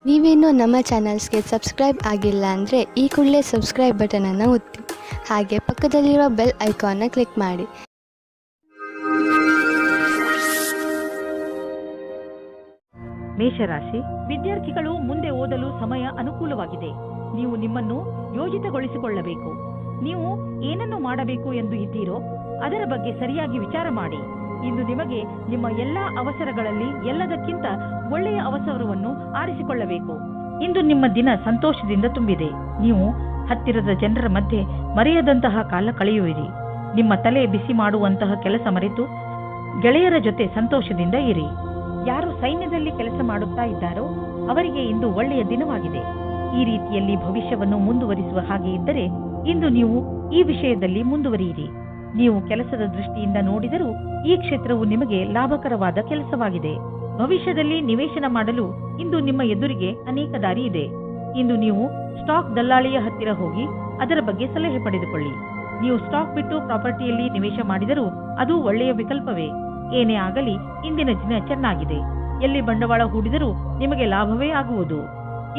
ನೀವೇನೂ ನಮ್ಮ ಚಾನಲ್ಸ್ಗೆ ಸಬ್ಸ್ಕ್ರೈಬ್ ಆಗಿಲ್ಲ ಅಂದರೆ ಈ ಕೂಡಲೇ ಸಬ್ಸ್ಕ್ರೈಬ್ ಬಟನನ್ನು ಒತ್ತಿ ಹಾಗೆ ಪಕ್ಕದಲ್ಲಿರುವ ಬೆಲ್ ಐಕಾನ್ನ ಕ್ಲಿಕ್ ಮಾಡಿ. ಮೇಷರಾಶಿ ವಿದ್ಯಾರ್ಥಿಗಳು ಮುಂದೆ ಓದಲು ಸಮಯ ಅನುಕೂಲವಾಗಿದೆ. ನೀವು ನಿಮ್ಮನ್ನು ಯೋಜಿತಗೊಳಿಸಿಕೊಳ್ಳಬೇಕು. ನೀವು ಏನನ್ನು ಮಾಡಬೇಕು ಎಂದು ಇದ್ದೀರೋ ಅದರ ಬಗ್ಗೆ ಸರಿಯಾಗಿ ವಿಚಾರ ಮಾಡಿ. ಇಂದು ನಿಮಗೆ ನಿಮ್ಮ ಎಲ್ಲಾ ಅವಸರಗಳಲ್ಲಿ ಎಲ್ಲದಕ್ಕಿಂತ ಒಳ್ಳೆಯ ಅವಸರವನ್ನು ಆರಿಸಿಕೊಳ್ಳಬೇಕು. ಇಂದು ನಿಮ್ಮ ದಿನ ಸಂತೋಷದಿಂದ ತುಂಬಿದೆ. ನೀವು ಹತ್ತಿರದ ಜನರ ಮಧ್ಯೆ ಮರೆಯದಂತಹ ಕಾಲ ಕಳೆಯುವಿರಿ. ನಿಮ್ಮ ತಲೆ ಬಿಸಿ ಮಾಡುವಂತಹ ಕೆಲಸ ಮರೆತು ಗೆಳೆಯರ ಜೊತೆ ಸಂತೋಷದಿಂದ ಇರಿ. ಯಾರು ಸೈನ್ಯದಲ್ಲಿ ಕೆಲಸ ಮಾಡುತ್ತಾ ಇದ್ದಾರೋ ಅವರಿಗೆ ಇಂದು ಒಳ್ಳೆಯ ದಿನವಾಗಿದೆ. ಈ ರೀತಿಯಲ್ಲಿ ಭವಿಷ್ಯವನ್ನು ಮುಂದುವರಿಸುವ ಹಾಗೆ ಇದ್ದರೆ ಇಂದು ನೀವು ಈ ವಿಷಯದಲ್ಲಿ ಮುಂದುವರಿಯಿರಿ. ನೀವು ಕೆಲಸದ ದೃಷ್ಟಿಯಿಂದ ನೋಡಿದರೂ ಈ ಕ್ಷೇತ್ರವು ನಿಮಗೆ ಲಾಭಕರವಾದ ಕೆಲಸವಾಗಿದೆ. ಭವಿಷ್ಯದಲ್ಲಿ ನಿವೇಶನ ಮಾಡಲು ಇಂದು ನಿಮ್ಮ ಎದುರಿಗೆ ಅನೇಕ ದಾರಿ ಇದೆ. ಇಂದು ನೀವು ಸ್ಟಾಕ್ ದಲ್ಲಾಳಿಯ ಹತ್ತಿರ ಹೋಗಿ ಅದರ ಬಗ್ಗೆ ಸಲಹೆ ಪಡೆದುಕೊಳ್ಳಿ. ನೀವು ಸ್ಟಾಕ್ ಬಿಟ್ಟು ಪ್ರಾಪರ್ಟಿಯಲ್ಲಿ ನಿವೇಶ ಮಾಡಿದರೂ ಅದು ಒಳ್ಳೆಯ ವಿಕಲ್ಪವೇ. ಏನೇ ಆಗಲಿ ಇಂದಿನ ದಿನ ಚೆನ್ನಾಗಿದೆ. ಎಲ್ಲಿ ಬಂಡವಾಳ ಹೂಡಿದರೂ ನಿಮಗೆ ಲಾಭವೇ ಆಗುವುದು.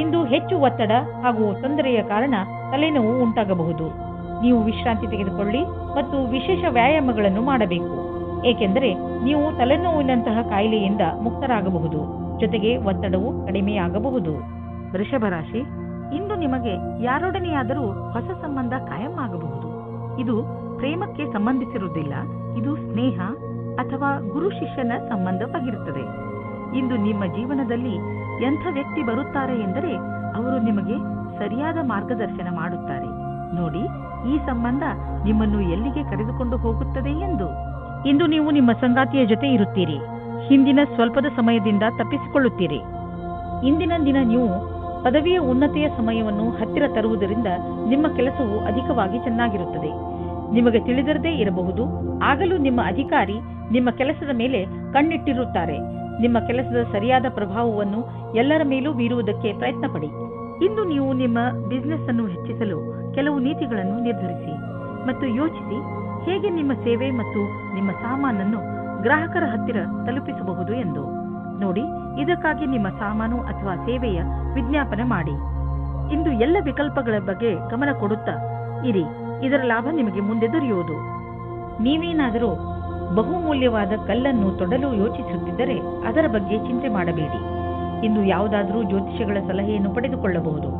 ಇಂದು ಹೆಚ್ಚು ಒತ್ತಡ ಹಾಗೂ ತೊಂದರೆಯ ಕಾರಣ ತಲೆನೋವು ಉಂಟಾಗಬಹುದು. ನೀವು ವಿಶ್ರಾಂತಿ ತೆಗೆದುಕೊಳ್ಳಿ ಮತ್ತು ವಿಶೇಷ ವ್ಯಾಯಾಮಗಳನ್ನು ಮಾಡಬೇಕು. ಏಕೆಂದರೆ ನೀವು ತಲೆನೋವಿನಂತಹ ಕಾಯಿಲೆಯಿಂದ ಮುಕ್ತರಾಗಬಹುದು. ಜೊತೆಗೆ ಒತ್ತಡವು ಕಡಿಮೆಯಾಗಬಹುದು. ವೃಷಭ ರಾಶಿ ಇಂದು ನಿಮಗೆ ಯಾರೊಡನೆಯಾದರೂ ಹೊಸ ಸಂಬಂಧ ಕಾಯಂ ಆಗಬಹುದು. ಇದು ಪ್ರೇಮಕ್ಕೆ ಸಂಬಂಧಿಸಿರುವುದಿಲ್ಲ. ಇದು ಸ್ನೇಹ ಅಥವಾ ಗುರು ಶಿಷ್ಯನ ಸಂಬಂಧವಾಗಿರುತ್ತದೆ. ಇಂದು ನಿಮ್ಮ ಜೀವನದಲ್ಲಿ ಎಂಥ ವ್ಯಕ್ತಿ ಬರುತ್ತಾರೆ ಎಂದರೆ ಅವರು ನಿಮಗೆ ಸರಿಯಾದ ಮಾರ್ಗದರ್ಶನ ಮಾಡುತ್ತಾರೆ. ನೋಡಿ, ಈ ಸಂಬಂಧ ನಿಮ್ಮನ್ನು ಎಲ್ಲಿಗೆ ಕರೆದುಕೊಂಡು ಹೋಗುತ್ತದೆ ಎಂದು. ಇಂದು ನೀವು ನಿಮ್ಮ ಸಂಗಾತಿಯ ಜೊತೆ ಇರುತ್ತೀರಿ. ಹಿಂದಿನ ಸ್ವಲ್ಪದ ಸಮಯದಿಂದ ತಪ್ಪಿಸಿಕೊಳ್ಳುತ್ತೀರಿ. ಇಂದಿನ ದಿನ ನೀವು ಪದವಿಯ ಉನ್ನತಿಯ ಸಮಯವನ್ನು ಹತ್ತಿರ ತರುವುದರಿಂದ ನಿಮ್ಮ ಕೆಲಸವು ಅಧಿಕವಾಗಿ ಚೆನ್ನಾಗಿರುತ್ತದೆ. ನಿಮಗೆ ತಿಳಿದಿರದೇ ಇರಬಹುದು, ಆಗಲೂ ನಿಮ್ಮ ಅಧಿಕಾರಿ ನಿಮ್ಮ ಕೆಲಸದ ಮೇಲೆ ಕಣ್ಣಿಟ್ಟಿರುತ್ತಾರೆ. ನಿಮ್ಮ ಕೆಲಸದ ಸರಿಯಾದ ಪ್ರಭಾವವನ್ನು ಎಲ್ಲರ ಮೇಲೂ ಬೀರುವುದಕ್ಕೆ ಪ್ರಯತ್ನ ಪಡಿ. ಇಂದು ನೀವು ನಿಮ್ಮ ಬಿಸಿನೆಸ್ ಅನ್ನು ಹೆಚ್ಚಿಸಲು ಕೆಲವು ನೀತಿಗಳನ್ನು ನಿರ್ಧರಿಸಿ ಮತ್ತು ಯೋಚಿಸಿ ಹೇಗೆ ನಿಮ್ಮ ಸೇವೆ ಮತ್ತು ನಿಮ್ಮ ಸಾಮಾನನ್ನು ಗ್ರಾಹಕರ ಹತ್ತಿರ ತಲುಪಿಸಬಹುದು ಎಂದು. ನೋಡಿ, ಇದಕ್ಕಾಗಿ ನಿಮ್ಮ ಸಾಮಾನು ಅಥವಾ ಸೇವೆಯ ವಿಜ್ಞಾಪನೆ ಮಾಡಿ. ಇಂದು ಎಲ್ಲ ವಿಕಲ್ಪಗಳ ಬಗ್ಗೆ ಗಮನ ಕೊಡುತ್ತಾ ಇರಿ. ಇದರ ಲಾಭ ನಿಮಗೆ ಮುಂದೆ ದೊರೆಯುವುದು. ನೀವೇನಾದರೂ ಬಹುಮೂಲ್ಯವಾದ ಕಲ್ಲನ್ನು ತೊಡಲು ಯೋಚಿಸುತ್ತಿದ್ದರೆ ಅದರ ಬಗ್ಗೆ ಚಿಂತೆ ಮಾಡಬೇಡಿ. ಇಂದು ಯಾವುದಾದರೂ ಜ್ಯೋತಿಷಿಗಳ ಸಲಹೆಯನ್ನು ಪಡೆದುಕೊಳ್ಳಬಹುದು.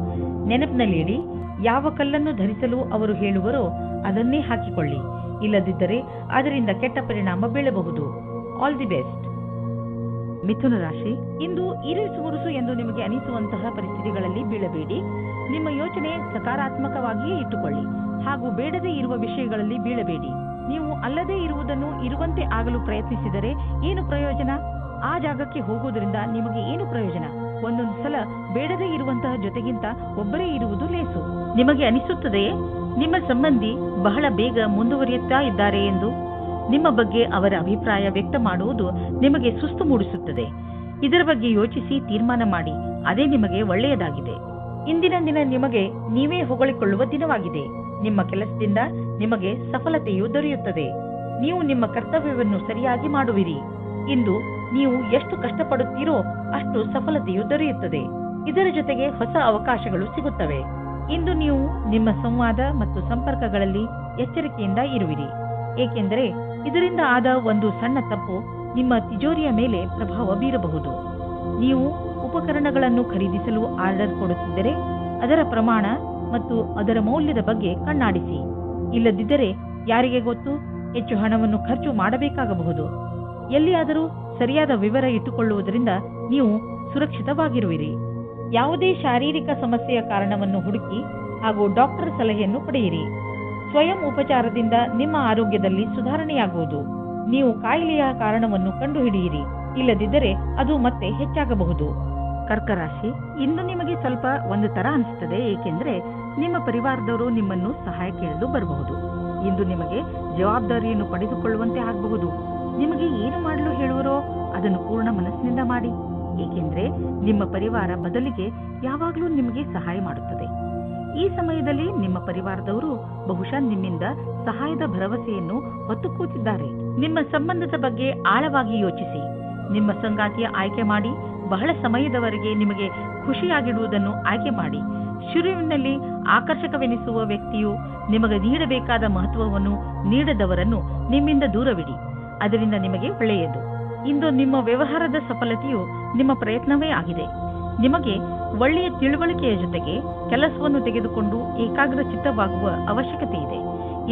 ನೆನಪಿನಲ್ಲಿಡಿ, ಯಾವ ಕಲ್ಲನ್ನು ಧರಿಸಲು ಅವರು ಹೇಳುವರೋ ಅದನ್ನೇ ಹಾಕಿಕೊಳ್ಳಿ. ಇಲ್ಲದಿದ್ದರೆ ಅದರಿಂದ ಕೆಟ್ಟ ಪರಿಣಾಮ ಬೀಳಬಹುದು. All the best. ಮಿಥುನ ರಾಶಿ ಇಂದು ಇರಿಸು ಮುರುಸು ಎಂದು ನಿಮಗೆ ಅನಿಸುವಂತಹ ಪರಿಸ್ಥಿತಿಗಳಲ್ಲಿ ಬೀಳಬೇಡಿ. ನಿಮ್ಮ ಯೋಚನೆ ಸಕಾರಾತ್ಮಕವಾಗಿಯೇ ಇಟ್ಟುಕೊಳ್ಳಿ ಹಾಗೂ ಬೇಡದೇ ಇರುವ ವಿಷಯಗಳಲ್ಲಿ ಬೀಳಬೇಡಿ. ನೀವು ಅಲ್ಲದೇ ಇರುವುದನ್ನು ಇರುವಂತೆ ಆಗಲು ಪ್ರಯತ್ನಿಸಿದರೆ ಏನು ಪ್ರಯೋಜನ? ಆ ಜಾಗಕ್ಕೆ ಹೋಗುವುದರಿಂದ ನಿಮಗೆ ಏನು ಪ್ರಯೋಜನ? ಒಂದೊಂದು ಸಲ ಬೇಡದೇ ಇರುವಂತಹ ಜೊತೆಗಿಂತ ಒಬ್ಬರೇ ಇರುವುದು ಲೇಸು. ನಿಮಗೆ ಅನಿಸುತ್ತದೆಯೇ ನಿಮ್ಮ ಸಂಬಂಧಿ ಬಹಳ ಬೇಗ ಮುಂದುವರಿಯುತ್ತಾ ಇದ್ದಾರೆ ಎಂದು? ನಿಮ್ಮ ಬಗ್ಗೆ ಅವರ ಅಭಿಪ್ರಾಯ ವ್ಯಕ್ತ ಮಾಡುವುದು ನಿಮಗೆ ಸುಸ್ತು ಮೂಡಿಸುತ್ತದೆ. ಇದರ ಬಗ್ಗೆ ಯೋಚಿಸಿ ತೀರ್ಮಾನ ಮಾಡಿ. ಅದೇ ನಿಮಗೆ ಒಳ್ಳೆಯದಾಗಿದೆ. ಇಂದಿನ ದಿನ ನಿಮಗೆ ನೀವೇ ಹೊಗಳಿಕೊಳ್ಳುವ ದಿನವಾಗಿದೆ. ನಿಮ್ಮ ಕೆಲಸದಿಂದ ನಿಮಗೆ ಸಫಲತೆಯು ದೊರೆಯುತ್ತದೆ. ನೀವು ನಿಮ್ಮ ಕರ್ತವ್ಯವನ್ನು ಸರಿಯಾಗಿ ಮಾಡುವಿರಿ. ಇಂದು ನೀವು ಎಷ್ಟು ಕಷ್ಟಪಡುತ್ತೀರೋ ಅಷ್ಟು ಸಫಲತೆಯು ದೊರೆಯುತ್ತದೆ. ಇದರ ಜೊತೆಗೆ ಹೊಸ ಅವಕಾಶಗಳು ಸಿಗುತ್ತವೆ. ಇಂದು ನೀವು ನಿಮ್ಮ ಸಂವಾದ ಮತ್ತು ಸಂಪರ್ಕಗಳಲ್ಲಿ ಎಚ್ಚರಿಕೆಯಿಂದ ಇರುವಿರಿ. ಏಕೆಂದರೆ ಇದರಿಂದ ಆದ ಒಂದು ಸಣ್ಣ ತಪ್ಪು ನಿಮ್ಮ ತಿಜೋರಿಯ ಮೇಲೆ ಪ್ರಭಾವ ಬೀರಬಹುದು. ನೀವು ಉಪಕರಣಗಳನ್ನು ಖರೀದಿಸಲು ಆರ್ಡರ್ ಕೊಡುತ್ತಿದ್ದರೆ ಅದರ ಪ್ರಮಾಣ ಮತ್ತು ಅದರ ಮೌಲ್ಯದ ಬಗ್ಗೆ ಕಣ್ಣಾಡಿಸಿ. ಇಲ್ಲದಿದ್ದರೆ ಯಾರಿಗೆ ಗೊತ್ತು, ಹೆಚ್ಚು ಹಣವನ್ನು ಖರ್ಚು ಮಾಡಬೇಕಾಗಬಹುದು. ಎಲ್ಲಿಯಾದರೂ ಸರಿಯಾದ ವಿವರ ಇಟ್ಟುಕೊಳ್ಳುವುದರಿಂದ ನೀವು ಸುರಕ್ಷಿತವಾಗಿರುವಿರಿ. ಯಾವುದೇ ಶಾರೀರಿಕ ಸಮಸ್ಯೆಯ ಕಾರಣವನ್ನು ಹುಡುಕಿ ಹಾಗೂ ಡಾಕ್ಟರ್ ಸಲಹೆಯನ್ನು ಪಡೆಯಿರಿ. ಸ್ವಯಂ ಉಪಚಾರದಿಂದ ನಿಮ್ಮ ಆರೋಗ್ಯದಲ್ಲಿ ಸುಧಾರಣೆಯಾಗುವುದು. ನೀವು ಕಾಯಿಲೆಯ ಕಾರಣವನ್ನು ಕಂಡುಹಿಡಿಯಿರಿ. ಇಲ್ಲದಿದ್ದರೆ ಅದು ಮತ್ತೆ ಹೆಚ್ಚಾಗಬಹುದು. ಕರ್ಕರಾಶಿ ಇಂದು ನಿಮಗೆ ಸ್ವಲ್ಪ ಒಂದು ತರ ಅನಿಸುತ್ತದೆ. ಏಕೆಂದರೆ ನಿಮ್ಮ ಪರಿವಾರದವರು ನಿಮ್ಮನ್ನು ಸಹಾಯ ಕೇಳಲು ಬರಬಹುದು. ಇಂದು ನಿಮಗೆ ಜವಾಬ್ದಾರಿಯನ್ನು ಪಡೆದುಕೊಳ್ಳುವಂತೆ ಆಗಬಹುದು. ನಿಮಗೆ ಏನು ಮಾಡಲು ಹೇಳುವರೋ ಅದನ್ನು ಪೂರ್ಣ ಮನಸ್ಸಿನಿಂದ ಮಾಡಿ. ಏಕೆಂದರೆ ನಿಮ್ಮ ಪರಿವಾರ ಬದಲಿಗೆ ಯಾವಾಗಲೂ ನಿಮಗೆ ಸಹಾಯ ಮಾಡುತ್ತದೆ. ಈ ಸಮಯದಲ್ಲಿ ನಿಮ್ಮ ಪರಿವಾರದವರು ಬಹುಶಃ ನಿಮ್ಮಿಂದ ಸಹಾಯದ ಭರವಸೆಯನ್ನು ಹೊತ್ತು ಕೂತಿದ್ದಾರೆ. ನಿಮ್ಮ ಸಂಬಂಧದ ಬಗ್ಗೆ ಆಳವಾಗಿ ಯೋಚಿಸಿ. ನಿಮ್ಮ ಸಂಗಾತಿಯ ಆಯ್ಕೆ ಮಾಡಿ ಬಹಳ ಸಮಯದವರೆಗೆ ನಿಮಗೆ ಖುಷಿಯಾಗಿಡುವುದನ್ನು ಆಯ್ಕೆ ಮಾಡಿ. ಶುರುವಿನಲ್ಲಿ ಆಕರ್ಷಕವೆನಿಸುವ ವ್ಯಕ್ತಿಯು ನಿಮಗೆ ನೀಡಬೇಕಾದ ಮಹತ್ವವನ್ನು ನೀಡದವರನ್ನು ನಿಮ್ಮಿಂದ ದೂರವಿಡಿ. ಅದರಿಂದ ನಿಮಗೆ ಒಳ್ಳೆಯದು. ಇಂದು ನಿಮ್ಮ ವ್ಯವಹಾರದ ಸಫಲತೆಯು ನಿಮ್ಮ ಪ್ರಯತ್ನವೇ ಆಗಿದೆ. ನಿಮಗೆ ಒಳ್ಳೆಯ ತಿಳುವಳಿಕೆಯ ಜೊತೆಗೆ ಕೆಲಸವನ್ನು ತೆಗೆದುಕೊಂಡು ಏಕಾಗ್ರ ಚಿತ್ತವಾಗುವ ಅವಶ್ಯಕತೆ ಇದೆ.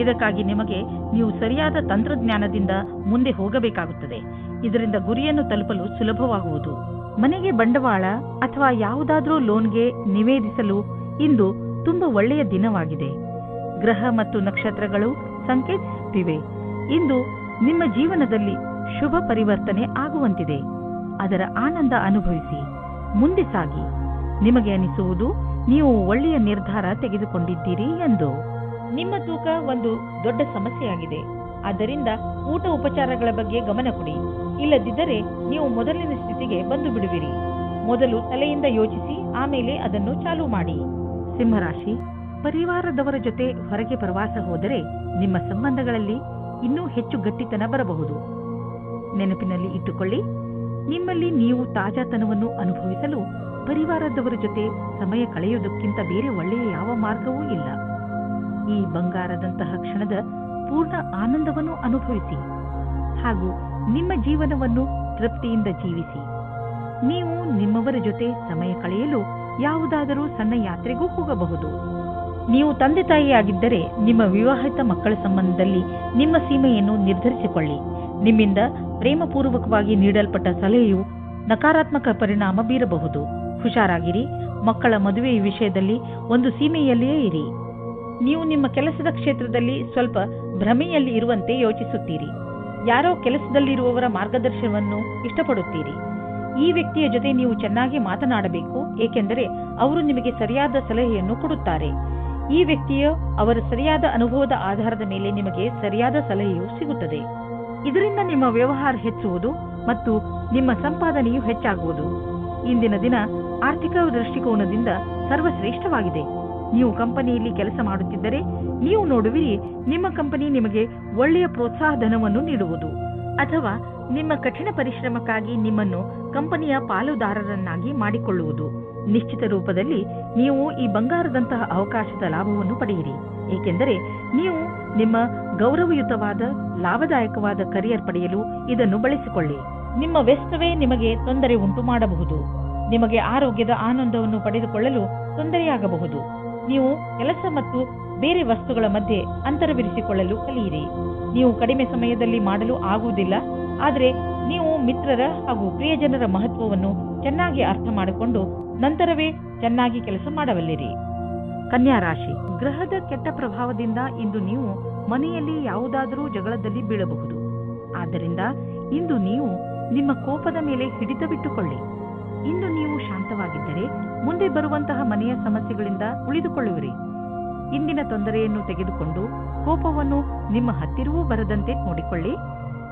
ಇದಕ್ಕಾಗಿ ನಿಮಗೆ ನೀವು ಸರಿಯಾದ ತಂತ್ರಜ್ಞಾನದಿಂದ ಮುಂದೆ ಹೋಗಬೇಕಾಗುತ್ತದೆ. ಇದರಿಂದ ಗುರಿಯನ್ನು ತಲುಪಲು ಸುಲಭವಾಗುವುದು. ಮನೆಗೆ ಬಂಡವಾಳ ಅಥವಾ ಯಾವುದಾದ್ರೂ ಲೋನ್ಗೆ ನಿವೇದಿಸಲು ಇಂದು ತುಂಬಾ ಒಳ್ಳೆಯ ದಿನವಾಗಿದೆ. ಗ್ರಹ ಮತ್ತು ನಕ್ಷತ್ರಗಳು ಸಂಕೇತಿಸುತ್ತಿವೆ ಇಂದು ನಿಮ್ಮ ಜೀವನದಲ್ಲಿ ಶುಭ ಪರಿವರ್ತನೆ ಆಗುವಂತಿದೆ. ಅದರ ಆನಂದ ಅನುಭವಿಸಿ ಮುಂದೆ ಸಾಗಿ. ನಿಮಗೆ ಅನಿಸುವುದು ನೀವು ಒಳ್ಳೆಯ ನಿರ್ಧಾರ ತೆಗೆದುಕೊಂಡಿದ್ದೀರಿ ಎಂದು. ನಿಮ್ಮ ತೂಕ ಒಂದು ದೊಡ್ಡ ಸಮಸ್ಯೆಯಾಗಿದೆ. ಆದ್ದರಿಂದ ಊಟ ಉಪಚಾರಗಳ ಬಗ್ಗೆ ಗಮನ ಕೊಡಿ. ಇಲ್ಲದಿದ್ದರೆ ನೀವು ಮೊದಲಿನ ಸ್ಥಿತಿಗೆ ಬಂದು ಬಿಡುವಿರಿ. ಮೊದಲು ತಲೆಯಿಂದ ಯೋಚಿಸಿ, ಆಮೇಲೆ ಅದನ್ನು ಚಾಲೂ ಮಾಡಿ. ಸಿಂಹರಾಶಿ, ಪರಿವಾರದವರ ಜೊತೆ ಹೊರಗೆ ಪ್ರವಾಸ ಹೋದರೆ ನಿಮ್ಮ ಸಂಬಂಧಗಳಲ್ಲಿ ಇನ್ನೂ ಹೆಚ್ಚು ಗಟ್ಟಿತನ ಬರಬಹುದು. ನೆನಪಿನಲ್ಲಿ ಇಟ್ಟುಕೊಳ್ಳಿ, ನಿಮ್ಮಲ್ಲಿ ನೀವು ತಾಜಾತನವನ್ನು ಅನುಭವಿಸಲು ಪರಿವಾರದವರ ಜೊತೆ ಸಮಯ ಕಳೆಯುವುದಕ್ಕಿಂತ ಬೇರೆ ಒಳ್ಳೆಯ ಯಾವ ಮಾರ್ಗವೂ ಇಲ್ಲ. ಈ ಬಂಗಾರದಂತಹ ಕ್ಷಣದ ಪೂರ್ಣ ಆನಂದವನ್ನು ಅನುಭವಿಸಿ ಹಾಗೂ ನಿಮ್ಮ ಜೀವನವನ್ನು ತೃಪ್ತಿಯಿಂದ ಜೀವಿಸಿ. ನೀವು ನಿಮ್ಮವರ ಜೊತೆ ಸಮಯ ಕಳೆಯಲು ಯಾವುದಾದರೂ ಸಣ್ಣ ಯಾತ್ರೆಗೂ ಹೋಗಬಹುದು. ನೀವು ತಂದೆ ತಾಯಿಯಾಗಿದ್ದರೆ ನಿಮ್ಮ ವಿವಾಹಿತ ಮಕ್ಕಳ ಸಂಬಂಧದಲ್ಲಿ ನಿಮ್ಮ ಸೀಮೆಯನ್ನು ನಿರ್ಧರಿಸಿಕೊಳ್ಳಿ. ನಿಮ್ಮಿಂದ ಪ್ರೇಮಪೂರ್ವಕವಾಗಿ ನೀಡಲ್ಪಟ್ಟ ಸಲಹೆಯು ನಕಾರಾತ್ಮಕ ಪರಿಣಾಮ ಬೀರಬಹುದು. ಹುಷಾರಾಗಿರಿ. ಮಕ್ಕಳ ಮದುವೆಯ ವಿಷಯದಲ್ಲಿ ಒಂದು ಸೀಮೆಯಲ್ಲಿಯೇ ಇರಿ. ನೀವು ನಿಮ್ಮ ಕೆಲಸದ ಕ್ಷೇತ್ರದಲ್ಲಿ ಸ್ವಲ್ಪ ಭ್ರಮೆಯಲ್ಲಿ ಇರುವಂತೆ ಯೋಚಿಸುತ್ತೀರಿ. ಯಾರೋ ಕೆಲಸದಲ್ಲಿರುವವರ ಮಾರ್ಗದರ್ಶನವನ್ನು ಇಷ್ಟಪಡುತ್ತೀರಿ. ಈ ವ್ಯಕ್ತಿಯ ಜೊತೆ ನೀವು ಚೆನ್ನಾಗಿ ಮಾತನಾಡಬೇಕು, ಏಕೆಂದರೆ ಅವರು ನಿಮಗೆ ಸರಿಯಾದ ಸಲಹೆಯನ್ನು ಕೊಡುತ್ತಾರೆ. ಈ ವ್ಯಕ್ತಿಯು ಅವರ ಸರಿಯಾದ ಅನುಭವದ ಆಧಾರದ ಮೇಲೆ ನಿಮಗೆ ಸರಿಯಾದ ಸಲಹೆಯು ಸಿಗುತ್ತದೆ. ಇದರಿಂದ ನಿಮ್ಮ ವ್ಯವಹಾರ ಹೆಚ್ಚುವುದು ಮತ್ತು ನಿಮ್ಮ ಸಂಪಾದನೆಯು ಹೆಚ್ಚಾಗುವುದು. ಇಂದಿನ ದಿನ ಆರ್ಥಿಕ ದೃಷ್ಟಿಕೋನದಿಂದ ಸರ್ವಶ್ರೇಷ್ಠವಾಗಿದೆ. ನೀವು ಕಂಪನಿಯಲ್ಲಿ ಕೆಲಸ ಮಾಡುತ್ತಿದ್ದರೆ ನೀವು ನೋಡುವಿರಿ, ನಿಮ್ಮ ಕಂಪನಿ ನಿಮಗೆ ಒಳ್ಳೆಯ ಪ್ರೋತ್ಸಾಹ ಧನವನ್ನು ನೀಡುವುದು ಅಥವಾ ನಿಮ್ಮ ಕಠಿಣ ಪರಿಶ್ರಮಕ್ಕಾಗಿ ನಿಮ್ಮನ್ನು ಕಂಪನಿಯ ಪಾಲುದಾರರನ್ನಾಗಿ ಮಾಡಿಕೊಳ್ಳುವುದು. ನಿಶ್ಚಿತ ರೂಪದಲ್ಲಿ ನೀವು ಈ ಬಂಗಾರದಂತಹ ಅವಕಾಶದ ಲಾಭವನ್ನು ಪಡೆಯಿರಿ, ಏಕೆಂದರೆ ನೀವು ನಿಮ್ಮ ಗೌರವಯುತವಾದ ಲಾಭದಾಯಕವಾದ ಕರಿಯರ್ ಪಡೆಯಲು ಇದನ್ನು ಬಳಸಿಕೊಳ್ಳಿ. ನಿಮ್ಮ ವ್ಯಸ್ತವೇ ನಿಮಗೆ ತೊಂದರೆ ಉಂಟು ಮಾಡಬಹುದು. ನಿಮಗೆ ಆರೋಗ್ಯದ ಆನಂದವನ್ನು ಪಡೆದುಕೊಳ್ಳಲು ತೊಂದರೆಯಾಗಬಹುದು. ನೀವು ಕೆಲಸ ಮತ್ತು ಬೇರೆ ವಸ್ತುಗಳ ಮಧ್ಯೆ ಅಂತರವಿರಿಸಿಕೊಳ್ಳಲು ಕಲಿಯಿರಿ. ನೀವು ಕಡಿಮೆ ಸಮಯದಲ್ಲಿ ಮಾಡಲು ಆಗುವುದಿಲ್ಲ, ಆದರೆ ನೀವು ಮಿತ್ರರ ಹಾಗೂ ಪ್ರಿಯಜನರ ಮಹತ್ವವನ್ನು ಚೆನ್ನಾಗಿ ಅರ್ಥ ಮಾಡಿಕೊಂಡು ನಂತರವೇ ಚೆನ್ನಾಗಿ ಕೆಲಸ ಮಾಡಬಲ್ಲಿರಿ. ಕನ್ಯಾ ರಾಶಿ, ಗ್ರಹದ ಕೆಟ್ಟ ಪ್ರಭಾವದಿಂದ ಇಂದು ನೀವು ಮನೆಯಲ್ಲಿ ಯಾವುದಾದರೂ ಜಗಳದಲ್ಲಿ ಬೀಳಬಹುದು. ಆದ್ದರಿಂದ ಇಂದು ನೀವು ನಿಮ್ಮ ಕೋಪದ ಮೇಲೆ ಹಿಡಿತವಿಟ್ಟುಕೊಳ್ಳಿ. ಇಂದು ನೀವು ಶಾಂತವಾಗಿದ್ದರೆ ಮುಂದೆ ಬರುವಂತಹ ಮನೆಯ ಸಮಸ್ಯೆಗಳಿಂದ ಉಳಿದುಕೊಳ್ಳುವಿರಿ. ಇಂದಿನ ತೊಂದರೆಯನ್ನು ತೆಗೆದುಕೊಂಡು ಕೋಪವನ್ನು ನಿಮ್ಮ ಹತ್ತಿರವೂ ಬರದಂತೆ ನೋಡಿಕೊಳ್ಳಿ.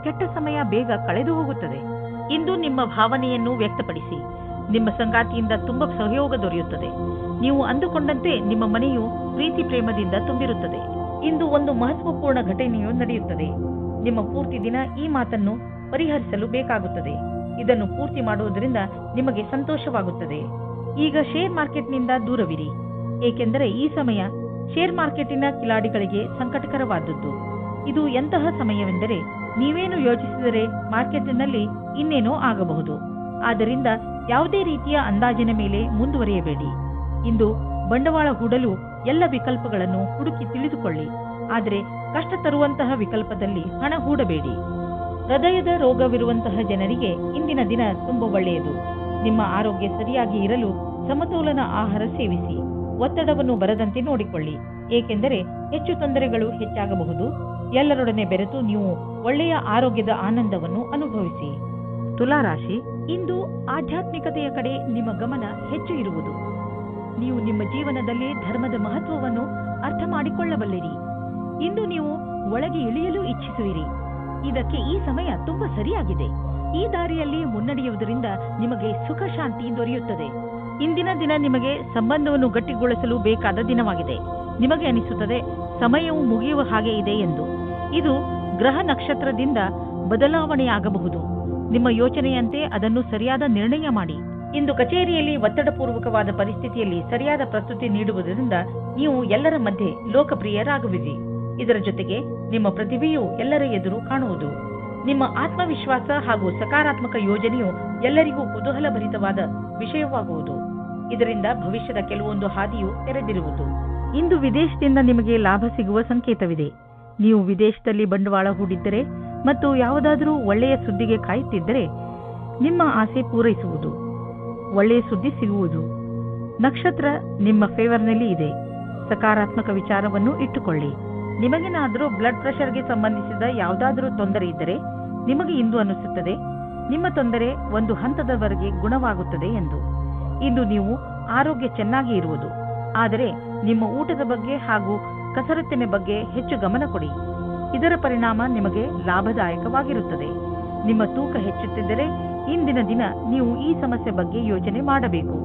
ಕೆಟ್ಟ ಸಮಯ ಬೇಗ ಕಳೆದು ಹೋಗುತ್ತದೆ. ಇಂದು ನಿಮ್ಮ ಭಾವನೆಯನ್ನು ವ್ಯಕ್ತಪಡಿಸಿ. ನಿಮ್ಮ ಸಂಗಾತಿಯಿಂದ ತುಂಬಾ ಸಹಯೋಗ ದೊರೆಯುತ್ತದೆ. ನೀವು ಅಂದುಕೊಂಡಂತೆ ನಿಮ್ಮ ಮನೆಯು ಪ್ರೀತಿ ಪ್ರೇಮದಿಂದ ತುಂಬಿರುತ್ತದೆ. ಇಂದು ಒಂದು ಮಹತ್ವಪೂರ್ಣ ಘಟನೆಯು ನಡೆಯುತ್ತದೆ. ನಿಮ್ಮ ಪೂರ್ತಿ ದಿನ ಈ ಮಾತನ್ನು ಪರಿಹರಿಸಲು ಬೇಕಾಗುತ್ತದೆ. ಇದನ್ನು ಪೂರ್ತಿ ಮಾಡುವುದರಿಂದ ನಿಮಗೆ ಸಂತೋಷವಾಗುತ್ತದೆ. ಈಗ ಶೇರ್ ಮಾರ್ಕೆಟ್ನಿಂದ ದೂರವಿರಿ, ಏಕೆಂದರೆ ಈ ಸಮಯ ಶೇರ್ ಮಾರ್ಕೆಟಿನ ಕಿಲಾಡಿಗಳಿಗೆ ಸಂಕಟಕರವಾದದ್ದು. ಇದು ಎಂತಹ ಸಮಯವೆಂದರೆ ನೀವೇನು ಯೋಚಿಸಿದರೆ ಮಾರ್ಕೆಟ್ನಲ್ಲಿ ಇನ್ನೇನೋ ಆಗಬಹುದು. ಆದ್ದರಿಂದ ಯಾವುದೇ ರೀತಿಯ ಅಂದಾಜಿನ ಮೇಲೆ ಮುಂದುವರಿಯಬೇಡಿ. ಇಂದು ಬಂಡವಾಳ ಹೂಡಲು ಎಲ್ಲ ವಿಕಲ್ಪಗಳನ್ನು ಹುಡುಕಿ ತಿಳಿದುಕೊಳ್ಳಿ, ಆದರೆ ಕಷ್ಟ ತರುವಂತಹ ವಿಕಲ್ಪದಲ್ಲಿ ಹಣ ಹೂಡಬೇಡಿ. ಹೃದಯದ ರೋಗವಿರುವಂತಹ ಜನರಿಗೆ ಇಂದಿನ ದಿನ ತುಂಬಾ ಒಳ್ಳೆಯದು. ನಿಮ್ಮ ಆರೋಗ್ಯ ಸರಿಯಾಗಿ ಇರಲು ಸಮತೋಲನ ಆಹಾರ ಸೇವಿಸಿ. ಒತ್ತಡವನ್ನು ಬರದಂತೆ ನೋಡಿಕೊಳ್ಳಿ, ಏಕೆಂದರೆ ಹೆಚ್ಚು ತೊಂದರೆಗಳು ಹೆಚ್ಚಾಗಬಹುದು. ಎಲ್ಲರೊಡನೆ ಬೆರೆತು ನೀವು ಒಳ್ಳೆಯ ಆರೋಗ್ಯದ ಆನಂದವನ್ನು ಅನುಭವಿಸಿ. ತುಲಾರಾಶಿ, ಇಂದು ಆಧ್ಯಾತ್ಮಿಕತೆಯ ಕಡೆ ನಿಮ್ಮ ಗಮನ ಹೆಚ್ಚು ಇರುವುದು. ನೀವು ನಿಮ್ಮ ಜೀವನದಲ್ಲಿ ಧರ್ಮದ ಮಹತ್ವವನ್ನು ಅರ್ಥ ಮಾಡಿಕೊಳ್ಳಬಲ್ಲಿರಿ. ಇಂದು ನೀವು ಒಳಗೆ ಇಳಿಯಲು ಇಚ್ಛಿಸುವಿರಿ. ಇದಕ್ಕೆ ಈ ಸಮಯ ತುಂಬಾ ಸರಿಯಾಗಿದೆ. ಈ ದಾರಿಯಲ್ಲಿ ಮುನ್ನಡೆಯುವುದರಿಂದ ನಿಮಗೆ ಸುಖ ಶಾಂತಿ ದೊರೆಯುತ್ತದೆ. ಇಂದಿನ ದಿನ ನಿಮಗೆ ಸಂಬಂಧವನ್ನು ಗಟ್ಟಿಗೊಳಿಸಲು ಬೇಕಾದ ದಿನವಾಗಿದೆ. ನಿಮಗೆ ಅನಿಸುತ್ತದೆ ಸಮಯವು ಮುಗಿಯುವ ಹಾಗೆ ಇದೆ ಎಂದು. ಇದು ಗ್ರಹ ನಕ್ಷತ್ರದಿಂದ ಬದಲಾವಣೆಯಾಗಬಹುದು. ನಿಮ್ಮ ಯೋಚನೆಯಂತೆ ಅದನ್ನು ಸರಿಯಾದ ನಿರ್ಣಯ ಮಾಡಿ. ಇಂದು ಕಚೇರಿಯಲ್ಲಿ ಒತ್ತಡಪೂರ್ವಕವಾದ ಪರಿಸ್ಥಿತಿಯಲ್ಲಿ ಸರಿಯಾದ ಪ್ರಸ್ತುತಿ ನೀಡುವುದರಿಂದ ನೀವು ಎಲ್ಲರ ಮಧ್ಯೆ ಲೋಕಪ್ರಿಯರಾಗುವಿರಿ. ಇದರ ಜೊತೆಗೆ ನಿಮ್ಮ ಪ್ರತಿಭೆಯು ಎಲ್ಲರ ಎದುರು ಕಾಣುವುದು. ನಿಮ್ಮ ಆತ್ಮವಿಶ್ವಾಸ ಹಾಗೂ ಸಕಾರಾತ್ಮಕ ಯೋಜನೆಯು ಎಲ್ಲರಿಗೂ ಕುತೂಹಲಭರಿತವಾದ ವಿಷಯವಾಗುವುದು. ಇದರಿಂದ ಭವಿಷ್ಯದ ಕೆಲವೊಂದು ಹಾದಿಯು ತೆರೆದಿರುವುದು. ಇಂದು ವಿದೇಶದಿಂದ ನಿಮಗೆ ಲಾಭ ಸಿಗುವ ಸಂಕೇತವಿದೆ. ನೀವು ವಿದೇಶದಲ್ಲಿ ಬಂಡವಾಳ ಹೂಡಿದ್ದರೆ ಮತ್ತು ಯಾವುದಾದರೂ ಒಳ್ಳೆಯ ಸುದ್ದಿಗೆ ಕಾಯುತ್ತಿದ್ದರೆ ನಿಮ್ಮ ಆಸೆ ಪೂರೈಸುವುದು. ಒಳ್ಳೆಯ ಸುದ್ದಿ ಸಿಗುವುದು. ನಕ್ಷತ್ರ ನಿಮ್ಮ ಫೇವರ್ನಲ್ಲಿ ಇದೆ. ಸಕಾರಾತ್ಮಕ ವಿಚಾರವನ್ನು ಇಟ್ಟುಕೊಳ್ಳಿ. ನಿಮಗೇನಾದರೂ ಬ್ಲಡ್ ಪ್ರೆಷರ್ಗೆ ಸಂಬಂಧಿಸಿದ ಯಾವುದಾದರೂ ತೊಂದರೆ ಇದ್ದರೆ ನಿಮಗೆ ಇಂದು ಅನಿಸುತ್ತದೆ ನಿಮ್ಮ ತೊಂದರೆ ಒಂದು ಹಂತದವರೆಗೆ ಗುಣವಾಗುತ್ತದೆ ಎಂದು. ಇಂದು ನೀವು ಆರೋಗ್ಯ ಚೆನ್ನಾಗಿ ಇರುವುದು. ಆದರೆ ನಿಮ್ಮ ಊಟದ ಬಗ್ಗೆ ಹಾಗೂ ಕಸರತ್ತಿನ ಬಗ್ಗೆ ಹೆಚ್ಚು ಗಮನ ಕೊಡಿ. ಇದರ ಪರಿಣಾಮ ನಿಮಗೆ ಲಾಭದಾಯಕವಾಗಿರುತ್ತದೆ. ನಿಮ್ಮ ತೂಕ ಹೆಚ್ಚುತ್ತಿದ್ದರೆ ಇಂದಿನ ದಿನ ನೀವು ಈ ಸಮಸ್ಯೆ ಬಗ್ಗೆ ಯೋಚನೆ ಮಾಡಬೇಕು.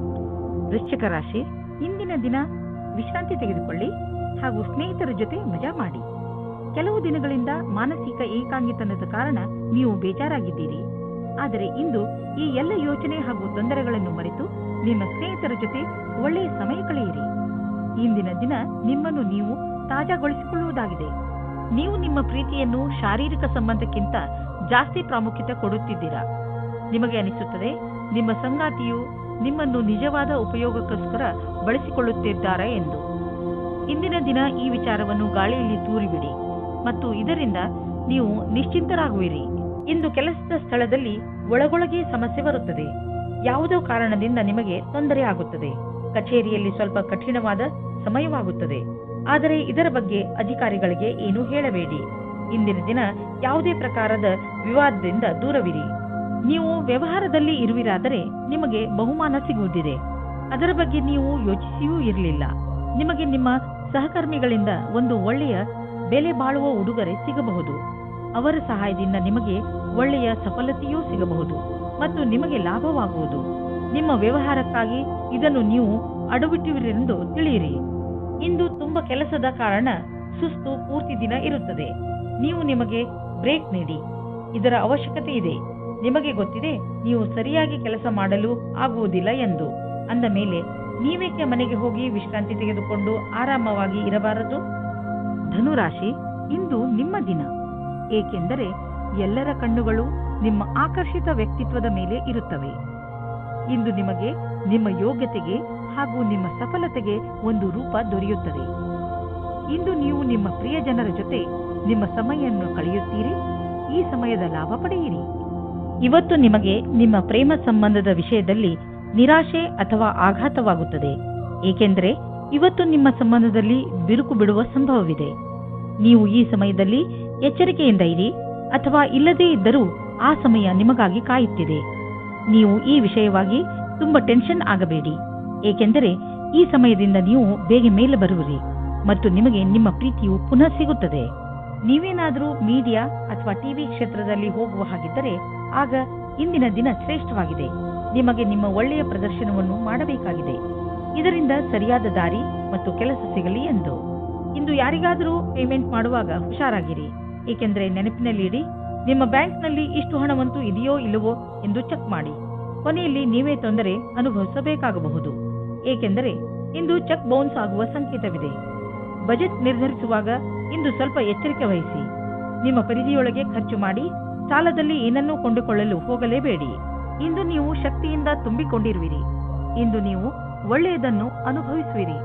ವೃಶ್ಚಿಕ ರಾಶಿ, ಇಂದಿನ ದಿನ ವಿಶ್ರಾಂತಿ ತೆಗೆದುಕೊಳ್ಳಿ ಹಾಗೂ ಸ್ನೇಹಿತರ ಜೊತೆ ಮಜಾ ಮಾಡಿ. ಕೆಲವು ದಿನಗಳಿಂದ ಮಾನಸಿಕ ಏಕಾಂಗಿತನದ ಕಾರಣ ನೀವು ಬೇಜಾರಾಗಿದ್ದೀರಿ. ಆದರೆ ಇಂದು ಈ ಎಲ್ಲ ಯೋಚನೆ ಹಾಗೂ ತೊಂದರೆಗಳನ್ನು ಮರೆತು ನಿಮ್ಮ ಸ್ನೇಹಿತರ ಜೊತೆ ಒಳ್ಳೆಯ ಸಮಯ ಕಳೆಯಿರಿ. ಇಂದಿನ ದಿನ ನಿಮ್ಮನ್ನು ನೀವು ತಾಜಾಗೊಳಿಸಿಕೊಳ್ಳುವುದಾಗಿದೆ. ನೀವು ನಿಮ್ಮ ಪ್ರೀತಿಯನ್ನು ಶಾರೀರಿಕ ಸಂಬಂಧಕ್ಕಿಂತ ಜಾಸ್ತಿ ಪ್ರಾಮುಖ್ಯತೆ ಕೊಡುತ್ತಿದ್ದೀರಾ. ನಿಮಗೆ ಅನಿಸುತ್ತದೆ ನಿಮ್ಮ ಸಂಗಾತಿಯು ನಿಮ್ಮನ್ನು ನಿಜವಾದ ಉಪಯೋಗಕ್ಕೋಸ್ಕರ ಬಳಸಿಕೊಳ್ಳುತ್ತಿದ್ದಾರೆ ಎಂದು. ಇಂದಿನ ದಿನ ಈ ವಿಚಾರವನ್ನು ಗಾಳಿಯಲ್ಲಿ ತೂರಿಬಿಡಿ ಮತ್ತು ಇದರಿಂದ ನೀವು ನಿಶ್ಚಿಂತರಾಗುವಿರಿ. ಇಂದು ಕೆಲಸದ ಸ್ಥಳದಲ್ಲಿ ಒಳಗೊಳಗೆ ಸಮಸ್ಯೆ ಬರುತ್ತದೆ. ಯಾವುದೋ ಕಾರಣದಿಂದ ನಿಮಗೆ ತೊಂದರೆ ಆಗುತ್ತದೆ. ಕಚೇರಿಯಲ್ಲಿ ಸ್ವಲ್ಪ ಕಠಿಣವಾದ ಸಮಯವಾಗುತ್ತದೆ. ಆದರೆ ಇದರ ಬಗ್ಗೆ ಅಧಿಕಾರಿಗಳಿಗೆ ಏನೂ ಹೇಳಬೇಡಿ. ಇಂದಿನ ದಿನ ಯಾವುದೇ ಪ್ರಕಾರದ ವಿವಾದದಿಂದ ದೂರವಿರಿ. ನೀವು ವ್ಯವಹಾರದಲ್ಲಿ ಇರುವಿರಾದರೆ ನಿಮಗೆ ಬಹುಮಾನ ಸಿಗುವುದಿದೆ. ಅದರ ಬಗ್ಗೆ ನೀವು ಯೋಚಿಸಿಯೂ ಇರಲಿಲ್ಲ. ನಿಮಗೆ ನಿಮ್ಮ ಸಹಕರ್ಮಿಗಳಿಂದ ಒಂದು ಒಳ್ಳೆಯ ಬೆಲೆ ಬಾಳುವ ಉಡುಗೊರೆ ಸಿಗಬಹುದು. ಅವರ ಸಹಾಯದಿಂದ ನಿಮಗೆ ಒಳ್ಳೆಯ ಸಫಲತೆಯೂ ಸಿಗಬಹುದು ಮತ್ತು ನಿಮಗೆ ಲಾಭವಾಗುವುದು. ನಿಮ್ಮ ವ್ಯವಹಾರಕ್ಕಾಗಿ ಇದನ್ನು ನೀವು ಅಡವಿಟ್ಟುವಿರೆಂದು ತಿಳಿಯಿರಿ. ಇಂದು ತುಂಬಾ ಕೆಲಸದ ಕಾರಣ ಸುಸ್ತು ಪೂರ್ತಿ ದಿನ ಇರುತ್ತದೆ. ನೀವು ನಿಮಗೆ ಬ್ರೇಕ್ ನೀಡಿ. ಇದರ ಅವಶ್ಯಕತೆ ಇದೆ. ನಿಮಗೆ ಗೊತ್ತಿದೆ ನೀವು ಸರಿಯಾಗಿ ಕೆಲಸ ಮಾಡಲು ಆಗುವುದಿಲ್ಲ ಎಂದು. ಅಂದ ಮೇಲೆ ನೀವೇಕೆ ಮನೆಗೆ ಹೋಗಿ ವಿಶ್ರಾಂತಿ ತೆಗೆದುಕೊಂಡು ಆರಾಮವಾಗಿ ಇರಬಾರದು? ಧನುರಾಶಿ, ಇಂದು ನಿಮ್ಮ ದಿನ. ಏಕೆಂದರೆ ಎಲ್ಲರ ಕಣ್ಣುಗಳು ನಿಮ್ಮ ಆಕರ್ಷಿತ ವ್ಯಕ್ತಿತ್ವದ ಮೇಲೆ ಇರುತ್ತವೆ. ಇಂದು ನಿಮಗೆ ನಿಮ್ಮ ಯೋಗ್ಯತೆಗೆ ಹಾಗೂ ನಿಮ್ಮ ಸಫಲತೆಗೆ ಒಂದು ರೂಪ ದೊರೆಯುತ್ತದೆ. ಇಂದು ನೀವು ನಿಮ್ಮ ಪ್ರಿಯ ಜನರ ಜೊತೆ ನಿಮ್ಮ ಸಮಯವನ್ನು ಕಳೆಯುತ್ತೀರಿ. ಈ ಸಮಯದ ಲಾಭ ಪಡೆಯಿರಿ. ಇವತ್ತು ನಿಮಗೆ ನಿಮ್ಮ ಪ್ರೇಮ ಸಂಬಂಧದ ವಿಷಯದಲ್ಲಿ ನಿರಾಶೆ ಅಥವಾ ಆಘಾತವಾಗುತ್ತದೆ. ಏಕೆಂದರೆ ಇವತ್ತು ನಿಮ್ಮ ಸಂಬಂಧದಲ್ಲಿ ಬಿರುಕು ಬಿಡುವ ಸಂಭವವಿದೆ. ನೀವು ಈ ಸಮಯದಲ್ಲಿ ಎಚ್ಚರಿಕೆಯಿಂದ ಇರಿ, ಅಥವಾ ಇಲ್ಲದೇ ಇದ್ದರೂ ಆ ಸಮಯ ನಿಮಗಾಗಿ ಕಾಯುತ್ತಿದೆ. ನೀವು ಈ ವಿಷಯವಾಗಿ ತುಂಬಾ ಟೆನ್ಷನ್ ಆಗಬೇಡಿ. ಏಕೆಂದರೆ ಈ ಸಮಯದಿಂದ ನೀವು ಬೇಗ ಮೇಲೆ ಬರುವಿರಿ ಮತ್ತು ನಿಮಗೆ ನಿಮ್ಮ ಪ್ರೀತಿಯು ಪುನಃ ಸಿಗುತ್ತದೆ. ನೀವೇನಾದರೂ ಮೀಡಿಯಾ ಅಥವಾ ಟಿವಿ ಕ್ಷೇತ್ರದಲ್ಲಿ ಹೋಗುವ ಹಾಗಿದ್ದರೆ ಆಗ ಇಂದಿನ ದಿನ ಶ್ರೇಷ್ಠವಾಗಿದೆ. ನಿಮಗೆ ನಿಮ್ಮ ಒಳ್ಳೆಯ ಪ್ರದರ್ಶನವನ್ನು ಮಾಡಬೇಕಾಗಿದೆ. ಇದರಿಂದ ಸರಿಯಾದ ದಾರಿ ಮತ್ತು ಕೆಲಸ ಸಿಗಲಿ ಎಂದು. ಇಂದು ಯಾರಿಗಾದರೂ ಪೇಮೆಂಟ್ ಮಾಡುವಾಗ ಹುಷಾರಾಗಿರಿ. ಏಕೆಂದರೆ ನೆನಪಿನಲ್ಲಿಡಿ, ನಿಮ್ಮ ಬ್ಯಾಂಕ್ನಲ್ಲಿ ಇಷ್ಟು ಹಣವಂತೂ ಇದೆಯೋ ಇಲ್ಲವೋ ಎಂದು ಚೆಕ್ ಮಾಡಿ. ಕೊನೆಯಲ್ಲಿ ನೀವೇ ತೊಂದರೆ ಅನುಭವಿಸಬೇಕಾಗಬಹುದು. ಏಕೆಂದರೆ ಇಂದು ಚೆಕ್ ಬೌನ್ಸ್ ಆಗುವ ಸಂಕೇತವಿದೆ. ಬಜೆಟ್ ನಿರ್ಧರಿಸುವಾಗ ಇಂದು ಸ್ವಲ್ಪ ಎಚ್ಚರಿಕೆ ವಹಿಸಿ. ನಿಮ್ಮ ಪರಿಧಿಯೊಳಗೆ ಖರ್ಚು ಮಾಡಿ. ಸಾಲದಲ್ಲಿ ಏನನ್ನೂ ಕೊಂಡುಕೊಳ್ಳಲು ಹೋಗಲೇಬೇಡಿ. ಇಂದು ನೀವು ಶಕ್ತಿಯಿಂದ ತುಂಬಿಕೊಂಡಿರುವಿರಿ. ಇಂದು ನೀವು ಒಳ್ಳೆಯದನ್ನು ಅನುಭವಿಸುವಿರಿ.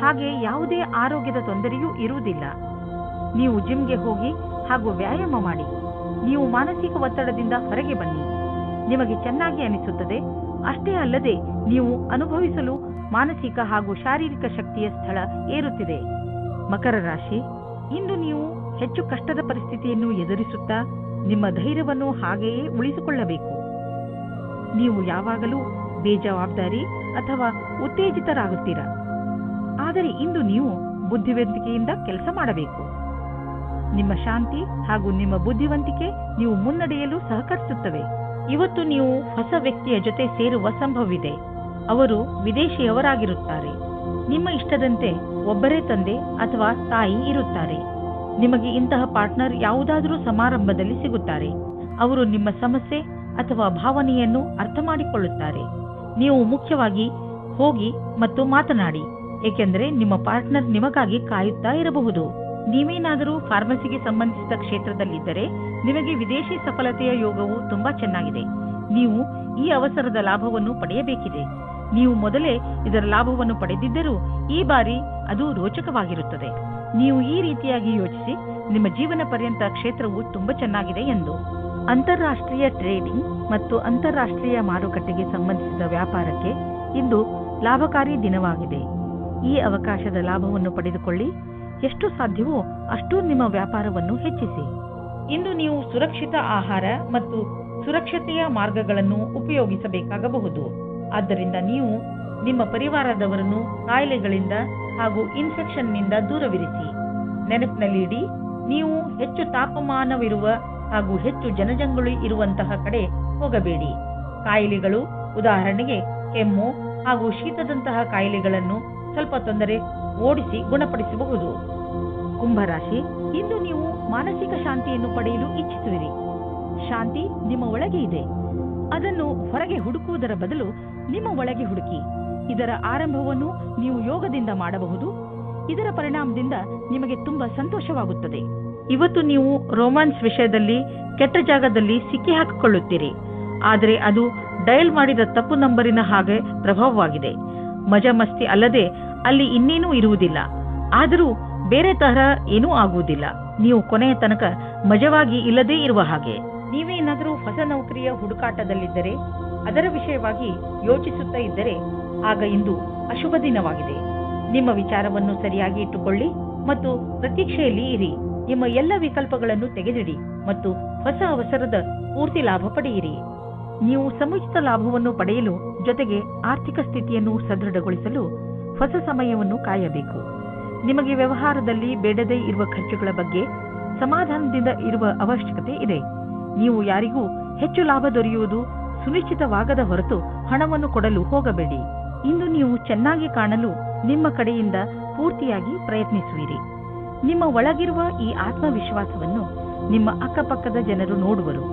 ಹಾಗೆ ಯಾವುದೇ ಆರೋಗ್ಯದ ತೊಂದರೆಯೂ ಇರುವುದಿಲ್ಲ. ನೀವು ಜಿಮ್ಗೆ ಹೋಗಿ ಹಾಗೂ ವ್ಯಾಯಾಮ ಮಾಡಿ. ನೀವು ಮಾನಸಿಕ ಒತ್ತಡದಿಂದ ಹೊರಗೆ ಬನ್ನಿ. ನಿಮಗೆ ಚೆನ್ನಾಗಿ ಅನಿಸುತ್ತದೆ. ಅಷ್ಟೇ ಅಲ್ಲದೆ ನೀವು ಅನುಭವಿಸಲು ಮಾನಸಿಕ ಹಾಗೂ ಶಾರೀರಿಕ ಶಕ್ತಿಯ ಸ್ಥಳ ಏರುತ್ತಿದೆ. ಮಕರ ರಾಶಿ, ಇಂದು ನೀವು ಹೆಚ್ಚು ಕಷ್ಟದ ಪರಿಸ್ಥಿತಿಯನ್ನು ಎದುರಿಸುತ್ತಾ ನಿಮ್ಮ ಧೈರ್ಯವನ್ನು ಹಾಗೆಯೇ ಉಳಿಸಿಕೊಳ್ಳಬೇಕು. ನೀವು ಯಾವಾಗಲೂ ಬೇಜವಾಬ್ದಾರಿ ಅಥವಾ ಉತ್ತೇಜಿತರಾಗುತ್ತೀರಾ. ಆದರೆ ಇಂದು ನೀವು ಬುದ್ಧಿವಂತಿಕೆಯಿಂದ ಕೆಲಸ ಮಾಡಬೇಕು. ನಿಮ್ಮ ಶಾಂತಿ ಹಾಗೂ ನಿಮ್ಮ ಬುದ್ಧಿವಂತಿಕೆ ನೀವು ಮುನ್ನಡೆಯಲು ಸಹಕರಿಸುತ್ತವೆ. ಇವತ್ತು ನೀವು ಹೊಸ ವ್ಯಕ್ತಿಯ ಜೊತೆ ಸೇರುವ ಸಂಭವವಿದೆ. ಅವರು ವಿದೇಶಿಯವರಾಗಿರುತ್ತಾರೆ. ನಿಮ್ಮ ಇಷ್ಟದಂತೆ ಒಬ್ಬರೇ ತಂದೆ ಅಥವಾ ತಾಯಿ ಇರುತ್ತಾರೆ. ನಿಮಗೆ ಇಂತಹ ಪಾರ್ಟ್ನರ್ ಯಾವುದಾದರೂ ಸಮಾರಂಭದಲ್ಲಿ ಸಿಗುತ್ತಾರೆ. ಅವರು ನಿಮ್ಮ ಸಮಸ್ಯೆ ಅಥವಾ ಭಾವನೆಯನ್ನು ಅರ್ಥ ಮಾಡಿಕೊಳ್ಳುತ್ತಾರೆ. ನೀವು ಮುಖ್ಯವಾಗಿ ಹೋಗಿ ಮತ್ತು ಮಾತನಾಡಿ, ಏಕೆಂದರೆ ನಿಮ್ಮ ಪಾರ್ಟ್ನರ್ ನಿಮಗಾಗಿ ಕಾಯುತ್ತಾ ಇರಬಹುದು. ನೀವೇನಾದರೂ ಫಾರ್ಮಸಿಗೆ ಸಂಬಂಧಿಸಿದ ಕ್ಷೇತ್ರದಲ್ಲಿದ್ದರೆ ನಿಮಗೆ ವಿದೇಶಿ ಸಫಲತೆಯ ಯೋಗವು ತುಂಬಾ ಚೆನ್ನಾಗಿದೆ. ನೀವು ಈ ಅವಸರದ ಲಾಭವನ್ನು ಪಡೆಯಬೇಕಿದೆ. ನೀವು ಮೊದಲೇ ಇದರ ಲಾಭವನ್ನು ಪಡೆದಿದ್ದರೂ ಈ ಬಾರಿ ಅದು ರೋಚಕವಾಗಿರುತ್ತದೆ. ನೀವು ಈ ರೀತಿಯಾಗಿ ಯೋಚಿಸಿ, ನಿಮ್ಮ ಜೀವನ ಪರ್ಯಂತ ಕ್ಷೇತ್ರವು ತುಂಬಾ ಚೆನ್ನಾಗಿದೆ ಎಂದು. ಅಂತಾರಾಷ್ಟ್ರೀಯ ಟ್ರೇಡಿಂಗ್ ಮತ್ತು ಅಂತಾರಾಷ್ಟ್ರೀಯ ಮಾರುಕಟ್ಟೆಗೆ ಸಂಬಂಧಿಸಿದ ವ್ಯಾಪಾರಕ್ಕೆ ಇಂದು ಲಾಭಕಾರಿ ದಿನವಾಗಿದೆ. ಈ ಅವಕಾಶದ ಲಾಭವನ್ನು ಪಡೆದುಕೊಳ್ಳಿ. ಎಷ್ಟು ಸಾಧ್ಯವೋ ಅಷ್ಟು ನಿಮ್ಮ ವ್ಯಾಪಾರವನ್ನು ಹೆಚ್ಚಿಸಿ. ಇಂದು ನೀವು ಸುರಕ್ಷಿತ ಆಹಾರ ಮತ್ತು ಸುರಕ್ಷತೆಯ ಮಾರ್ಗಗಳನ್ನು ಉಪಯೋಗಿಸಬೇಕಾಗಬಹುದು. ಆದ್ದರಿಂದ ನೀವು ನಿಮ್ಮ ಪರಿವಾರದವರನ್ನು ಕಾಯಿಲೆಗಳಿಂದ ಹಾಗೂ ಇನ್ಫೆಕ್ಷನ್ನಿಂದ ದೂರವಿರಿಸಿ. ನೆನಪಿನಲ್ಲಿಡಿ, ನೀವು ಹೆಚ್ಚು ತಾಪಮಾನವಿರುವ ಹಾಗೂ ಹೆಚ್ಚು ಜನಜಂಗುಳಿ ಇರುವಂತಹ ಕಡೆ ಹೋಗಬೇಡಿ. ಕಾಯಿಲೆಗಳು, ಉದಾಹರಣೆಗೆ ಕೆಮ್ಮು ಹಾಗೂ ಶೀತದಂತಹ ಕಾಯಿಲೆಗಳನ್ನು ಸ್ವಲ್ಪ ತೊಂದರೆ ಓಡಿಸಿ ಗುಣಪಡಿಸಬಹುದು. ಕುಂಭರಾಶಿ, ಇಂದು ನೀವು ಮಾನಸಿಕ ಶಾಂತಿಯನ್ನು ಪಡೆಯಲು ಇಚ್ಛಿಸುವಿರಿ. ಶಾಂತಿ ನಿಮ್ಮ ಒಳಗೆ ಇದೆ. ಅದನ್ನು ಹೊರಗೆ ಹುಡುಕುವುದರ ಬದಲು ನಿಮ್ಮ ಒಳಗೆ ಹುಡುಕಿ. ಇದರ ಆರಂಭವನ್ನು ನೀವು ಯೋಗದಿಂದ ಮಾಡಬಹುದು. ಇದರ ಪರಿಣಾಮದಿಂದ ನಿಮಗೆ ತುಂಬಾ ಸಂತೋಷವಾಗುತ್ತದೆ. ಇವತ್ತು ನೀವು ರೋಮ್ಯಾನ್ಸ್ ವಿಷಯದಲ್ಲಿ ಕೆಟ್ಟ ಜಾಗದಲ್ಲಿ ಸಿಕ್ಕಿ ಹಾಕಿಕೊಳ್ಳುತ್ತೀರಿ. ಆದರೆ ಅದು ಡಯಲ್ ಮಾಡಿದ ತಪ್ಪು ನಂಬರಿನ ಹಾಗೆ ಪ್ರಭಾವವಾಗಿದೆ. ಮಜಾ ಮಸ್ತಿ ಅಲ್ಲದೆ ಅಲ್ಲಿ ಇನ್ನೇನೂ ಇರುವುದಿಲ್ಲ. ಆದರೂ ಬೇರೆ ತರಹ ಏನೂ ಆಗುವುದಿಲ್ಲ. ನೀವು ಕೊನೆಯ ತನಕ ಮಜವಾಗಿ ಇಲ್ಲದೇ ಇರುವ ಹಾಗೆ. ನೀವೇನಾದರೂ ಹೊಸ ನೌಕರಿಯ ಹುಡುಕಾಟದಲ್ಲಿದ್ದರೆ, ಅದರ ವಿಷಯವಾಗಿ ಯೋಚಿಸುತ್ತಾ ಇದ್ದರೆ, ಆಗ ಇಂದು ಅಶುಭ ದಿನವಾಗಿದೆ. ನಿಮ್ಮ ವಿಚಾರವನ್ನು ಸರಿಯಾಗಿ ಇಟ್ಟುಕೊಳ್ಳಿ ಮತ್ತು ಪ್ರತೀಕ್ಷೆಯಲ್ಲಿ ಇರಿ. ನಿಮ್ಮ ಎಲ್ಲ ವಿಕಲ್ಪಗಳನ್ನು ತೆಗೆದಿಡಿ ಮತ್ತು ಹೊಸ ಅವಸರದ ಪೂರ್ತಿ ಲಾಭ ಪಡೆಯಿರಿ. ನೀವು ಸಮುಚಿತ ಲಾಭವನ್ನು ಪಡೆಯಲು ಜೊತೆಗೆ ಆರ್ಥಿಕ ಸ್ಥಿತಿಯನ್ನು ಸದೃಢಗೊಳಿಸಲು ಹೊಸ ಸಮಯವನ್ನು ಕಾಯಬೇಕು. ನಿಮಗೆ ವ್ಯವಹಾರದಲ್ಲಿ ಬೇಡದೇ ಇರುವ ಖರ್ಚುಗಳ ಬಗ್ಗೆ ಸಮಾಧಾನದಿಂದ ಇರುವ ಅವಶ್ಯಕತೆ ಇದೆ. ನೀವು ಯಾರಿಗೂ ಹೆಚ್ಚು ಲಾಭ ದೊರೆಯುವುದು ಸುನಿಶ್ಚಿತವಾಗದ ಹೊರತು ಹಣವನ್ನು ಕೊಡಲು ಹೋಗಬೇಡಿ. ಇಂದು ನೀವು ಚೆನ್ನಾಗಿ ಕಾಣಲು ನಿಮ್ಮ ಕಡೆಯಿಂದ ಪೂರ್ತಿಯಾಗಿ ಪ್ರಯತ್ನಿಸುವಿರಿ. ನಿಮ್ಮ ಒಳಗಿರುವ ಈ ಆತ್ಮವಿಶ್ವಾಸವನ್ನು ನಿಮ್ಮ ಅಕ್ಕಪಕ್ಕದ ಜನರು ನೋಡುವರು.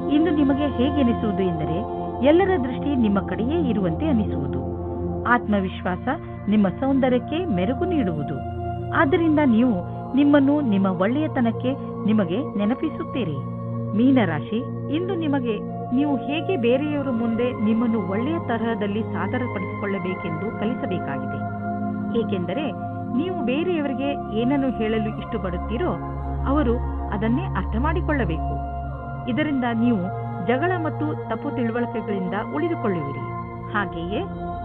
ಇಂದು ನಿಮಗೆ ಹೇಗೆನಿಸುವುದು ಎಂದರೆ, ಎಲ್ಲರ ದೃಷ್ಟಿ ನಿಮ್ಮ ಕಡೆಯೇ ಇರುವಂತೆ ಅನಿಸುವುದು. ಆತ್ಮವಿಶ್ವಾಸ ನಿಮ್ಮ ಸೌಂದರ್ಯಕ್ಕೆ ಮೆರುಗು ನೀಡುವುದು. ಆದ್ದರಿಂದ ನೀವು ನಿಮ್ಮನ್ನು ನಿಮ್ಮ ಒಳ್ಳೆಯತನಕ್ಕೆ ನಿಮಗೆ ನೆನಪಿಸುತ್ತೀರಿ. ಮೀನರಾಶಿ, ಇಂದು ನಿಮಗೆ ನೀವು ಹೇಗೆ ಬೇರೆಯವರ ಮುಂದೆ ನಿಮ್ಮನ್ನು ಒಳ್ಳೆಯ ತರಹದಲ್ಲಿ ಸಾದರಪಡಿಸಿಕೊಳ್ಳಬೇಕೆಂದು ಕಲಿಸಬೇಕಾಗಿದೆ. ಏಕೆಂದರೆ ನೀವು ಬೇರೆಯವರಿಗೆ ಏನನ್ನು ಹೇಳಲು ಇಷ್ಟಪಡುತ್ತೀರೋ ಅವರು ಅದನ್ನೇ ಅರ್ಥ ಮಾಡಿಕೊಳ್ಳಬೇಕು. ಇದರಿಂದ ನೀವು ಜಗಳ ಮತ್ತು ತಪ್ಪು ತಿಳುವಳಿಕೆಗಳಿಂದ ಉಳಿದುಕೊಳ್ಳುವಿರಿ. ಹಾಗೆಯೇ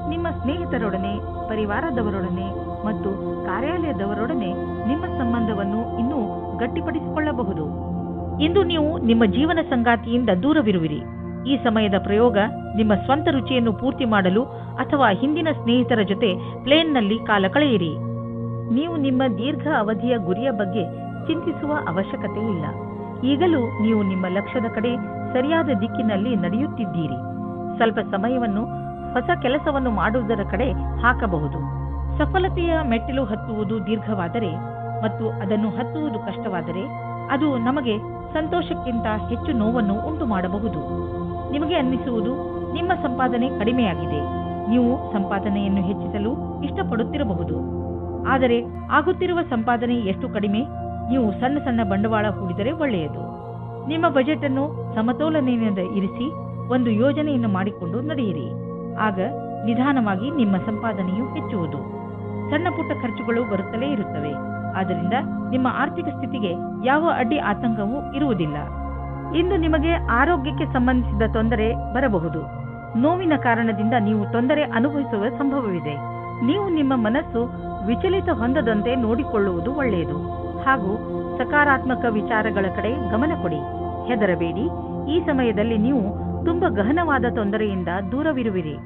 ನಿಮ್ಮ ಸ್ನೇಹಿತರೊಡನೆ, ಪರಿವಾರದವರೊಡನೆ ಮತ್ತು ಕಾರ್ಯಾಲಯದವರೊಡನೆ ನಿಮ್ಮ ಸಂಬಂಧವನ್ನು ಇನ್ನೂ ಗಟ್ಟಿಪಡಿಸಿಕೊಳ್ಳಬಹುದು. ಇಂದು ನೀವು ನಿಮ್ಮ ಜೀವನ ಸಂಗಾತಿಯಿಂದ ದೂರವಿರುವಿರಿ. ಈ ಸಮಯದ ಪ್ರಯೋಗ ನಿಮ್ಮ ಸ್ವಂತ ರುಚಿಯನ್ನು ಪೂರ್ತಿ ಮಾಡಲು ಅಥವಾ ಹಿಂದಿನ ಸ್ನೇಹಿತರ ಜೊತೆ ಪ್ಲೇನ್ನಲ್ಲಿ ಕಾಲ ಕಳೆಯಿರಿ. ನೀವು ನಿಮ್ಮ ದೀರ್ಘ ಅವಧಿಯ ಗುರಿಯ ಬಗ್ಗೆ ಚಿಂತಿಸುವ ಅವಶ್ಯಕತೆ ಇಲ್ಲ. ಈಗಲೂ ನೀವು ನಿಮ್ಮ ಲಕ್ಷ್ಯದ ಕಡೆ ಸರಿಯಾದ ದಿಕ್ಕಿನಲ್ಲಿ ನಡೆಯುತ್ತಿದ್ದೀರಿ. ಸ್ವಲ್ಪ ಸಮಯವನ್ನು ಹೊಸ ಕೆಲಸವನ್ನು ಮಾಡುವುದರ ಕಡೆ ಹಾಕಬಹುದು. ಸಫಲತೆಯ ಮೆಟ್ಟಿಲು ಹತ್ತುವುದು ದೀರ್ಘವಾದರೆ ಮತ್ತು ಅದನ್ನು ಹತ್ತುವುದು ಕಷ್ಟವಾದರೆ ಅದು ನಮಗೆ ಸಂತೋಷಕ್ಕಿಂತ ಹೆಚ್ಚು ನೋವನ್ನು ಉಂಟು ಮಾಡಬಹುದು. ನಿಮಗೆ ಅನ್ನಿಸುವುದು ನಿಮ್ಮ ಸಂಪಾದನೆ ಕಡಿಮೆಯಾಗಿದೆ. ನೀವು ಸಂಪಾದನೆಯನ್ನು ಹೆಚ್ಚಿಸಲು ಇಷ್ಟಪಡುತ್ತಿರಬಹುದು. ಆದರೆ ಆಗುತ್ತಿರುವ ಸಂಪಾದನೆ ಎಷ್ಟು ಕಡಿಮೆ? ನೀವು ಸಣ್ಣ ಸಣ್ಣ ಬಂಡವಾಳ ಹೂಡಿದರೆ ಒಳ್ಳೆಯದು. ನಿಮ್ಮ ಬಜೆಟ್ ಅನ್ನು ಸಮತೋಲನೆಯಿಂದ ಇರಿಸಿ ಒಂದು ಯೋಜನೆಯನ್ನು ಮಾಡಿಕೊಂಡು ನಡೆಯಿರಿ. ಆಗ ನಿಧಾನವಾಗಿ ನಿಮ್ಮ ಸಂಪಾದನೆಯು ಹೆಚ್ಚುವುದು. ಸಣ್ಣ ಪುಟ್ಟ ಖರ್ಚುಗಳು ಬರುತ್ತಲೇ ಇರುತ್ತವೆ. ಆದ್ದರಿಂದ ನಿಮ್ಮ ಆರ್ಥಿಕ ಸ್ಥಿತಿಗೆ ಯಾವ ಅಡ್ಡಿ ಆತಂಕವೂ ಇರುವುದಿಲ್ಲ. ಇಂದು ನಿಮಗೆ ಆರೋಗ್ಯಕ್ಕೆ ಸಂಬಂಧಿಸಿದ ತೊಂದರೆ ಬರಬಹುದು. ನೋವಿನ ಕಾರಣದಿಂದ ನೀವು ತೊಂದರೆ ಅನುಭವಿಸುವ ಸಂಭವವಿದೆ. ನೀವು ನಿಮ್ಮ ಮನಸ್ಸು ವಿಚಲಿತ ಹೊಂದದಂತೆ ನೋಡಿಕೊಳ್ಳುವುದು ಒಳ್ಳೆಯದು. ಹಾಗೂ ಸಕಾರಾತ್ಮಕ ವಿಚಾರಗಳ ಕಡೆ ಗಮನ ಕೊಡಿ. ಹೆದರಬೇಡಿ. ಈ ಸಮಯದಲ್ಲಿ ನೀವು ತುಂಬಾ ಗಹನವಾದ ತೊಂದರೆಯಿಂದ ದೂರವಿರುವಿರಿ.